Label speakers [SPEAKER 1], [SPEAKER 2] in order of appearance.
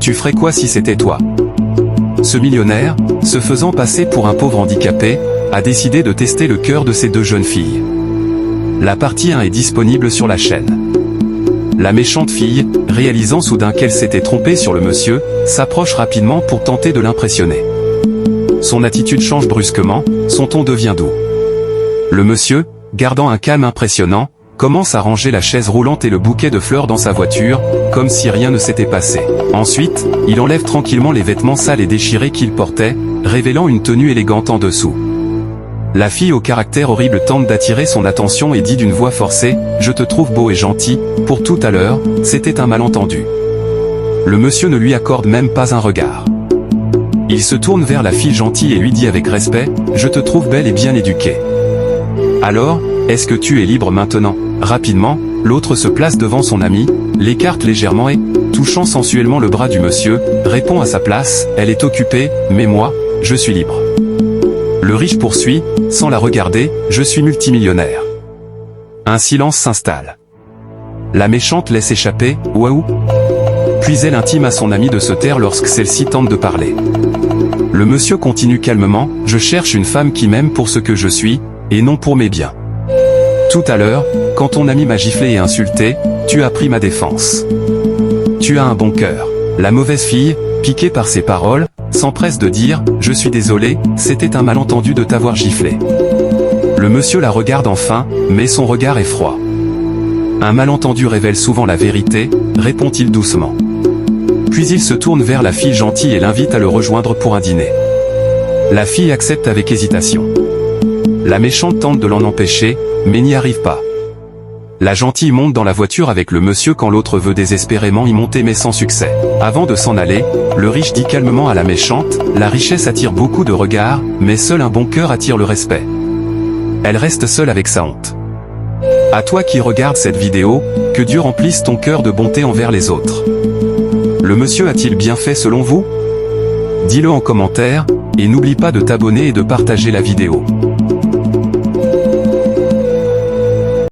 [SPEAKER 1] Tu ferais quoi si c'était toi? Ce millionnaire, se faisant passer pour un pauvre handicapé, a décidé de tester le cœur de ces deux jeunes filles. La partie 1 est disponible sur la chaîne. La méchante fille, réalisant soudain qu'elle s'était trompée sur le monsieur, s'approche rapidement pour tenter de l'impressionner. Son attitude change brusquement, son ton devient doux. Le monsieur, gardant un calme impressionnant, commence à ranger la chaise roulante et le bouquet de fleurs dans sa voiture, comme si rien ne s'était passé. Ensuite, il enlève tranquillement les vêtements sales et déchirés qu'il portait, révélant une tenue élégante en dessous. La fille au caractère horrible tente d'attirer son attention et dit d'une voix forcée « Je te trouve beau et gentil, pour tout à l'heure, c'était un malentendu ». Le monsieur ne lui accorde même pas un regard. Il se tourne vers la fille gentille et lui dit avec respect « Je te trouve belle et bien éduquée. Alors, est-ce que tu es libre maintenant ?» Rapidement, l'autre se place devant son ami, l'écarte légèrement et, touchant sensuellement le bras du monsieur, répond à sa place « Elle est occupée, mais moi, je suis libre. » Le riche poursuit, sans la regarder « Je suis multimillionnaire. » Un silence s'installe. La méchante laisse échapper « Waouh !» Puis elle intime à son ami de se taire lorsque celle-ci tente de parler. Le monsieur continue calmement « Je cherche une femme qui m'aime pour ce que je suis, et non pour mes biens. Tout à l'heure, quand ton ami m'a giflé et insulté, tu as pris ma défense. Tu as un bon cœur. » La mauvaise fille, piquée par ces paroles, s'empresse de dire « Je suis désolé, c'était un malentendu de t'avoir giflé. » Le monsieur la regarde enfin, mais son regard est froid. « Un malentendu révèle souvent la vérité, » répond-il doucement. Puis il se tourne vers la fille gentille et l'invite à le rejoindre pour un dîner. La fille accepte avec hésitation. La méchante tente de l'en empêcher, mais n'y arrive pas. La gentille monte dans la voiture avec le monsieur quand l'autre veut désespérément y monter mais sans succès. Avant de s'en aller, le riche dit calmement à la méchante « La richesse attire beaucoup de regards, mais seul un bon cœur attire le respect. » Elle reste seule avec sa honte. À toi qui regardes cette vidéo, que Dieu remplisse ton cœur de bonté envers les autres. Le monsieur a-t-il bien fait selon vous? Dis-le en commentaire, et n'oublie pas de t'abonner et de partager la vidéo.